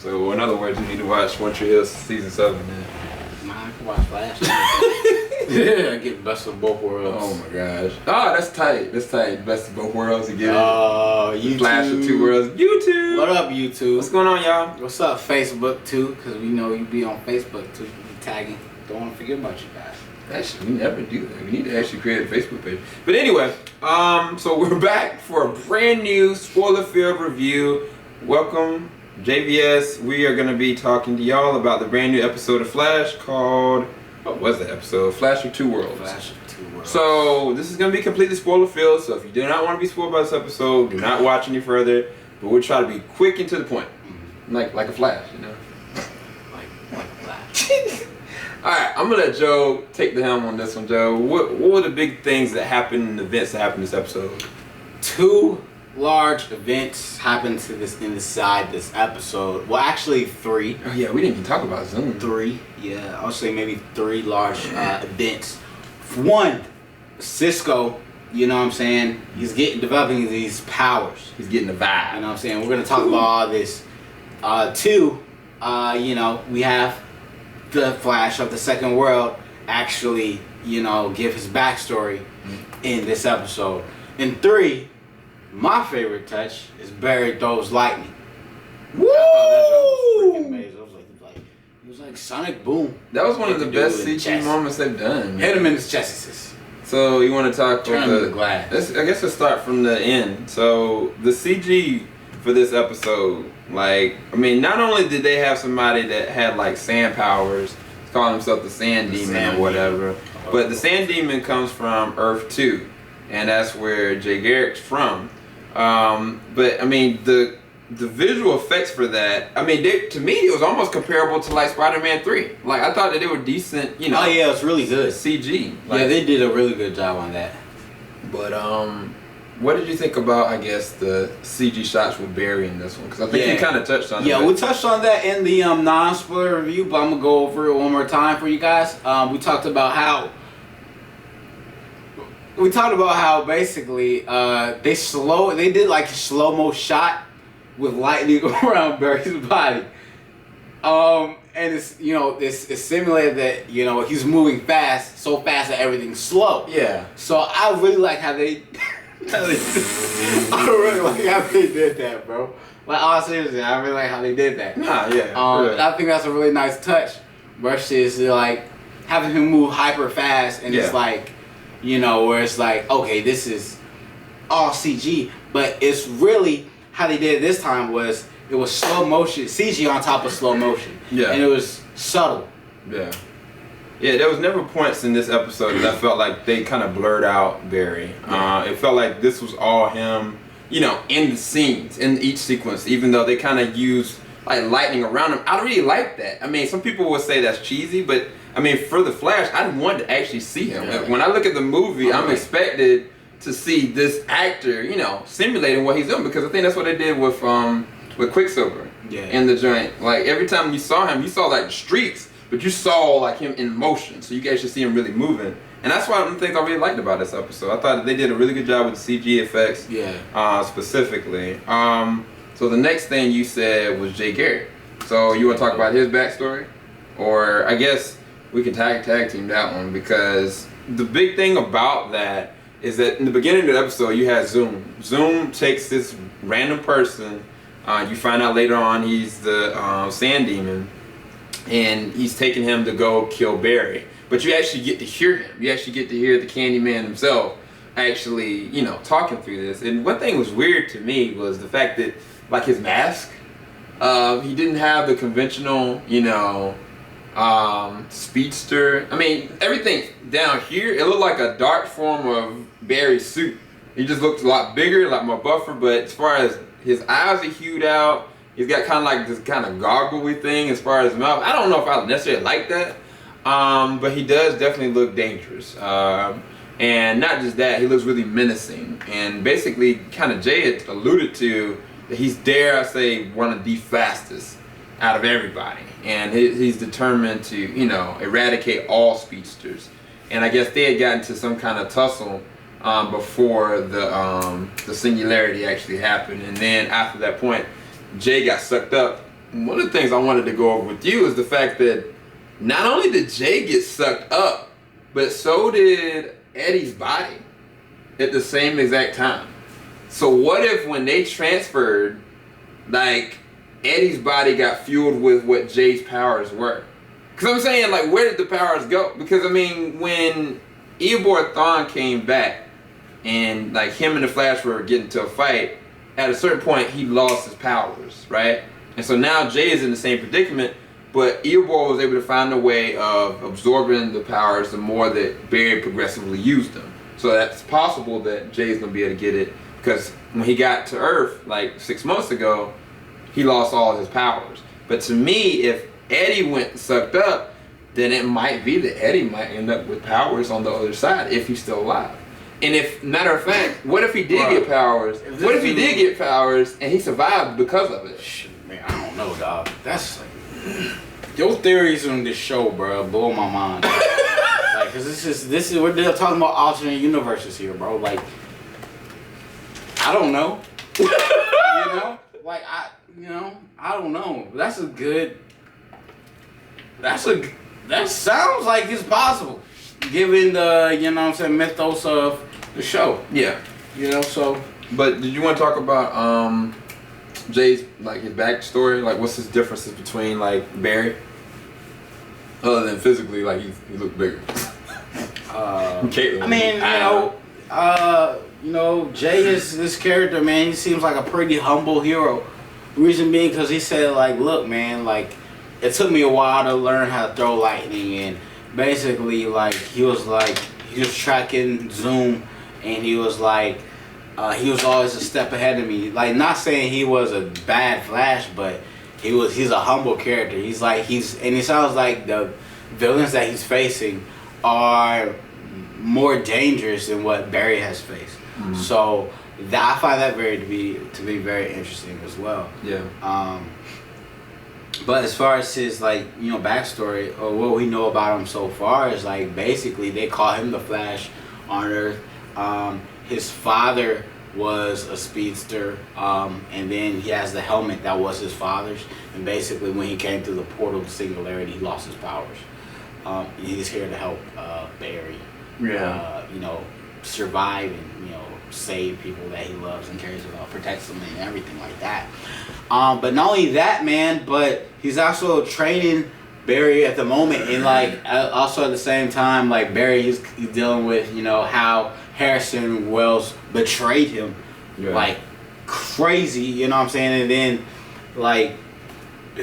So in other words, you need to watch One Tree Hill season 7, man. Nah, I can watch Flash. Yeah, I get best of both worlds. Oh my gosh. Oh, that's tight. That's tight. Best of both worlds again. YouTube. Flash of 2 worlds. YouTube. What up, YouTube? What's going on, y'all? What's up, Facebook too? Because we know you be on Facebook too. You be tagging. Don't want to forget about you guys. Actually, we never do that. We need to actually create a Facebook page. But anyway, so we're back for a brand new spoiler-filled review. Welcome, JVS. We are going to be talking to y'all about the brand new episode of Flash called, what was the episode? Flash of 2 Worlds. Flash of 2 Worlds. So this is going to be completely spoiler-filled. So if you do not want to be spoiled by this episode, do not watch any further. But we'll try to be quick and to the point, like a Flash, you know. Like Flash. Alright, I'm gonna let Joe take the helm on this one, Joe. What were the big things that happened, events that happened this episode? 2 large events happened inside this episode. Well, actually 3. Oh yeah, we didn't even talk about Zoom. 3. Yeah, I'll say maybe 3 large events. One, Cisco, you know what I'm saying? He's developing these powers. He's getting the vibe. You know what I'm saying? We're gonna talk about all this. 2, you know, we have the Flash of the Second World actually, you know, give his backstory in this episode. And 3, my favorite touch is Barry throws lightning. Woo! I thought that was freaking amazing. It was like Sonic Boom. That was one of the best CG moments they've done. Man. Hit him in his chest. So you want to talk Turn about the glass. I guess let's start from the end. So the CG for this episode, like, I mean, not only did they have somebody that had like sand powers, calling himself the Sand Demon or whatever, but the Sand Demon comes from Earth 2, and that's where Jay Garrick's from. But I mean, the visual effects for that, I mean, to me, it was almost comparable to like Spider-Man 3. Like, I thought that they were decent, you know. Oh yeah, it's really good. CG. Like, yeah, they did a really good job on that. But what did you think about, I guess, the CG shots with Barry in this one? Because I think you kind of touched on it. Yeah, we touched on that in the non-spoiler review, but I'm going to go over it one more time for you guys. We talked about how basically they did like a slow-mo shot with lightning around Barry's body. And it's, you know, it's simulated that, you know, he's moving fast, so fast that everything's slow. Yeah. So I really like how they... I really like how they did that, bro. Like, all seriously, I really like how they did that. Nah, yeah. I think that's a really nice touch versus like having him move hyper fast and it's like, you know, where it's like, okay, this is all CG, but it's really how they did it this time was it was slow motion, CG on top of slow motion. Yeah. And it was subtle. Yeah. Yeah, there was never points in this episode that I felt like they kind of blurred out Barry. It felt like this was all him, you know, in the scenes, in each sequence, even though they kind of used like lightning around him. I really like that. I mean, some people would say that's cheesy, but I mean, for the Flash, I wanted to actually see him. Yeah. When I look at the movie, I'm expected to see this actor, you know, simulating what he's doing, because I think that's what they did with Quicksilver in the joint. Like, every time you saw him, you saw like the streaks, but you saw like him in motion, so you can actually see him really moving. And that's one of the things I really liked about this episode. I thought that they did a really good job with the CG effects, specifically. So the next thing you said was Jay Garrick. So you want to talk about his backstory? Or I guess we can tag team that one, because the big thing about that is that in the beginning of the episode you had Zoom. Zoom takes this random person, you find out later on he's the Sand Demon, and he's taking him to go kill Barry. But you actually get to hear him. You actually get to hear the Candyman himself actually, you know, talking through this. And one thing was weird to me was the fact that, like, his mask, he didn't have the conventional, you know, speedster. I mean, everything down here, it looked like a dark form of Barry's suit. He just looked a lot bigger, a lot more buffer, but as far as his eyes are hued out, he's got kind of like this kind of goggle-y thing as far as his mouth. I don't know if I necessarily like that, but he does definitely look dangerous. And not just that, he looks really menacing. And basically, kind of Jay had alluded to that he's, dare I say, one of the fastest out of everybody. And he's determined to, you know, eradicate all speedsters. And I guess they had gotten to some kind of tussle before the singularity actually happened. And then after that point, Jay got sucked up one of the things I wanted to go over with you is the fact that not only did Jay get sucked up, but so did Eddie's body at the same exact time. So what if when they transferred, like, Eddie's body got fueled with what Jay's powers were? Because I'm saying, like, where did the powers go? Because, I mean, when Eobor Thawne came back and, like, him and the Flash were getting into a fight, at a certain point, he lost his powers, right? And so now Jay is in the same predicament, but Eobor was able to find a way of absorbing the powers the more that Barry progressively used them. So that's possible that Jay's going to be able to get it, because when he got to Earth, like 6 months ago, he lost all his powers. But to me, if Eddie went sucked up, then it might be that Eddie might end up with powers on the other side if he's still alive. And if, matter of fact, what if he did get powers? What if he did get powers and he survived because of it? Man, I don't know, dog. That's like, your theories on this show, bro, blow my mind. Like, cause this is we're talking about alternate universes here, bro. Like, I don't know. You know, like I don't know. That sounds like it's possible, given the, you know what I'm saying, mythos of the show. Yeah. You know, so. But did you want to talk about Jay's, like, his backstory? Like, what's his differences between, like, Barry? Other than physically, like, he looked bigger. Caitlin, I mean, you know, Jay is this character, man. He seems like a pretty humble hero. Reason being, because he said, like, look, man, like, it took me a while to learn how to throw lightning, and basically, like, he was tracking Zoom, and he was like, he was always a step ahead of me. Like, not saying he was a bad Flash, but he's a humble character. And he sounds like the villains that he's facing are more dangerous than what Barry has faced. Mm-hmm. So I find that to be very interesting as well. Yeah. But as far as his, like, you know, backstory, or what we know about him so far, is like basically they call him the Flash on Earth. His father was a speedster, and then he has the helmet that was his father's. And basically, when he came through the portal to Singularity, he lost his powers. He's here to help Barry, you know, survive and, you know, save people that he loves and cares about, protects them and everything like that. But not only that, man, but he's also training Barry at the moment, and like also at the same time, like Barry, he's dealing with, you know, how Harrison Wells betrayed him, like crazy, you know what I'm saying? And then, like,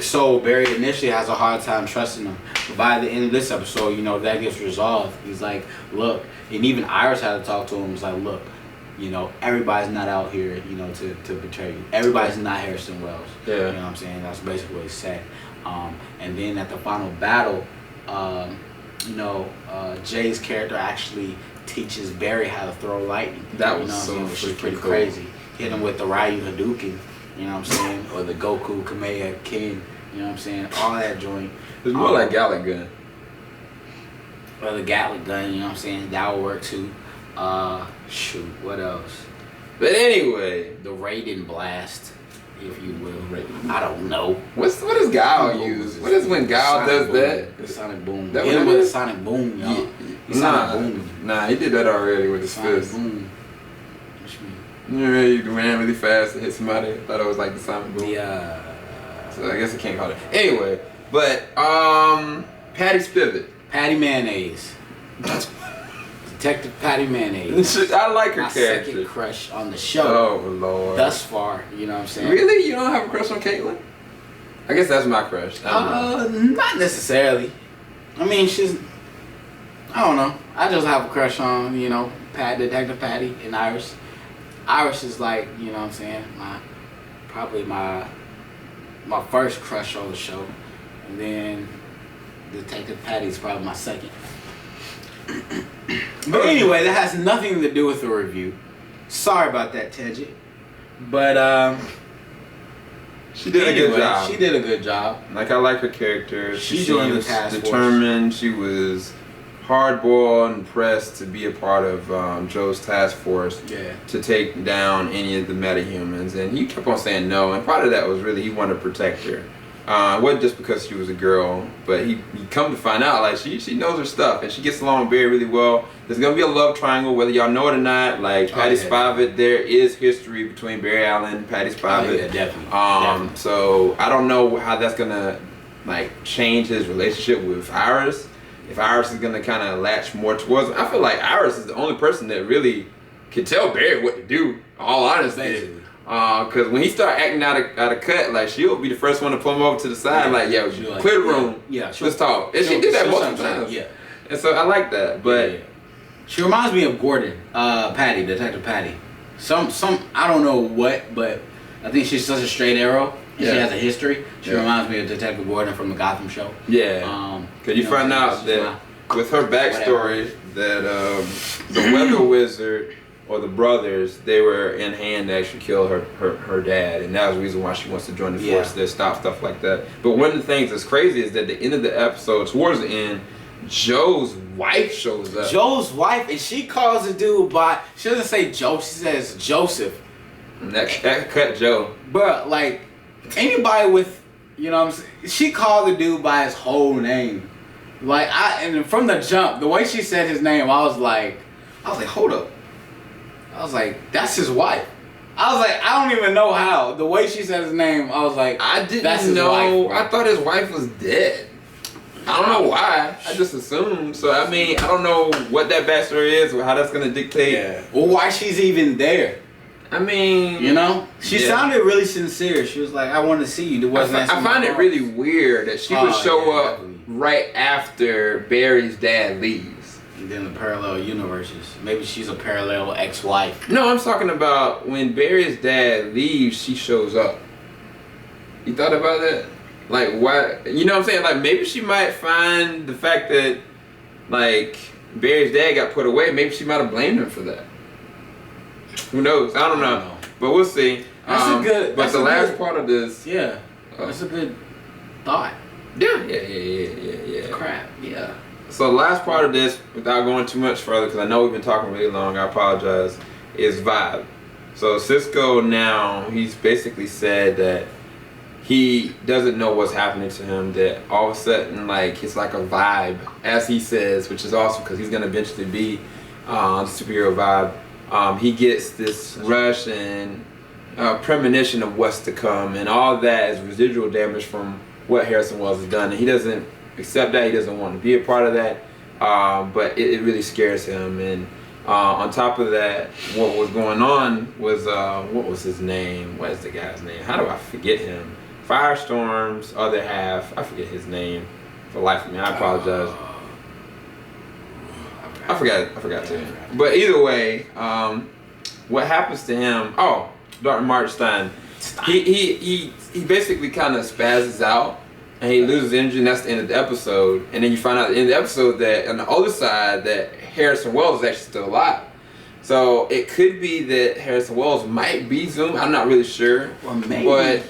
so Barry initially has a hard time trusting him. But by the end of this episode, you know, that gets resolved. He's like, look, and even Iris had to talk to him. He's like, look, you know, everybody's not out here, you know, to betray you. Everybody's not Harrison Wells. Yeah. You know what I'm saying? That's basically what he said. And then at the final battle, you know, Jay's character actually teaches Barry how to throw lightning. That was, you know, so which is pretty cool. crazy. Hit him with the Ryu Hadouken, you know what I'm saying? Or the Goku Kamehameha King, you know what I'm saying? All that joint. It's more like Gallic gun. Or the Gatling gun, you know what I'm saying? That would work too. Shoot, what else? But anyway, The Raiden Blast, if you will. I don't know. what does Guile use? What is when Guile does boom. that? The Sonic Boom. That Hit him what it with the is? Sonic Boom, y'all. Nah, he did that already with his Sonic fist. Boom. What you mean? You know, you ran really fast to hit somebody. Thought it was like the Sonic Boom. Yeah. So I guess I can't call it. Anyway, but Patty Spivot. Patty Mayonnaise. Detective Patty Mayonnaise. I like her My character. second crush on the show. Oh Lord. Thus far, you know what I'm saying? Really? You don't have a crush on Caitlin? I guess that's my crush. Not necessarily. I mean, I don't know. I just have a crush on, you know, Detective Patty and Iris. Iris is like, you know what I'm saying, probably my first crush on the show. And then Detective Patty is probably my second. But anyway, that has nothing to do with the review. Sorry about that, Tangent. But she did a good job. She did a good job. Like, I like her character. She was joined the task force. determined. She was hardball and pressed to be a part of Joe's task force. Yeah. To take down any of the metahumans, and he kept on saying no. And part of that was really he wanted to protect her. It wasn't just because she was a girl, but he come to find out like she knows her stuff and she gets along with Barry really well. There's gonna be a love triangle, whether y'all know it or not. Like Patty Spivot, there is history between Barry Allen and Patty Spivot. Oh, yeah, definitely. So I don't know how that's gonna like change his relationship with Iris. If Iris is gonna kind of latch more towards him. I feel like Iris is the only person that really can tell Barry what to do. All honesty. Cause when he start acting out of cut, like she'll be the first one to pull him over to the side, like, yo, clear the room. Yeah, let's talk. And she did that multiple times. Yeah. And so I like that, but she reminds me of Gordon, Patty, Detective Patty. Some I don't know what, but I think she's such a straight arrow. And she has a history. She reminds me of Detective Gordon from the Gotham show. Yeah. Cause you find out that with her backstory that the Weather Wizard or the brothers, they were in hand to actually kill her dad, and that was the reason why she wants to join the force to stop stuff like that. But one of the things that's crazy is that at the end of the episode, towards the end, Joe's wife shows up. Joe's wife, and she calls the dude by, she doesn't say Joe, she says Joseph. And that cut Joe. Bruh, like, anybody with, you know what I'm saying, she called the dude by his whole name. Like, and from the jump, the way she said his name, I was like, hold up. I was like, that's his wife. I was like, I don't even know how. The way she said his name, I was like, I didn't that's his know. wife, I thought his wife was dead. I don't know why. I just assumed. So I mean, I don't know what that backstory is or how that's gonna dictate. Or why she's even there. I mean, you know, she sounded really sincere. She was like, I want to see you. I find it really weird that she would show up right after Barry's dad leaves. And then the parallel universes. Maybe she's a parallel ex-wife. No, I'm talking about when Barry's dad leaves, she shows up. You thought about that? Like, why? You know what I'm saying? Like, maybe she might find the fact that, like, Barry's dad got put away. Maybe she might have blamed him for that. Who knows? I don't know. But we'll see. That's a good. But the last part of this. Yeah. That's a good thought. Yeah. Crap. Yeah. So the last part of this, without going too much further, because I know we've been talking really long, I apologize, is vibe. So Cisco now, he's basically said that he doesn't know what's happening to him, that all of a sudden, like, it's like a vibe, as he says, which is awesome because he's going to eventually be superhero vibe. He gets this rush and premonition of what's to come, and all of that is residual damage from what Harrison Wells has done, and he doesn't accept that. He doesn't want to be a part of that, but it really scares him. And on top of that, what was going on was what was his name? What is the guy's name? How do I forget him? Firestorm's other half. I forget his name for the life of me. I apologize. I forgot too. But either way, what happens to him? Oh, Dr. Martin Stein. He basically kind of spazzes out. And he loses energy, and that's the end of the episode. And then you find out at the end of the episode that on the other side that Harrison Wells is actually still alive. So it could be that Harrison Wells might be Zoom. I'm not really sure. Or maybe. But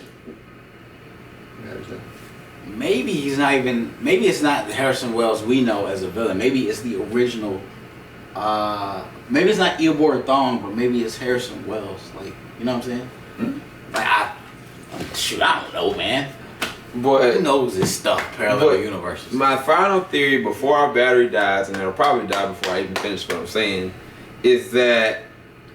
maybe he's not even. Maybe it's not Harrison Wells we know as a villain. Maybe it's the original. Maybe it's not Eobor Thong, but maybe it's Harrison Wells. Like, you know what I'm saying? Mm-hmm. Like, I don't know, man. But who knows this stuff? Parallel universes. My final theory before our battery dies, and it'll probably die before I even finish what I'm saying, is that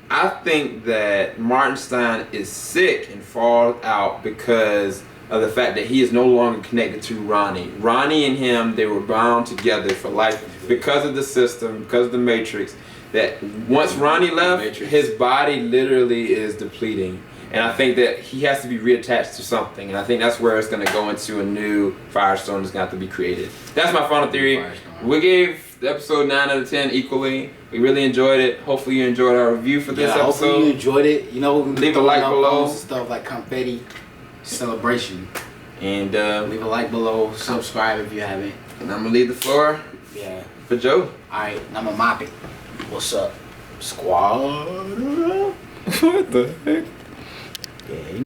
I think that Martin Stein is sick and falls out because of the fact that he is no longer connected to Ronnie. Ronnie and him, they were bound together for life because of the system, because of the Matrix. That once Ronnie left, his body literally is depleting. And I think that he has to be reattached to something. And I think that's where it's going to go into a new Firestorm that's going to have to be created. That's my final theory. We gave the episode 9 out of 10 equally. We really enjoyed it. Hopefully you enjoyed our review for this episode. Hopefully you enjoyed it. You know, leave a like below. Stuff like confetti celebration. And leave a like below. Subscribe if you haven't. And I'm going to leave the floor for Joe. Alright, I'm going to mop it. What's up, squad? What the heck? Yeah,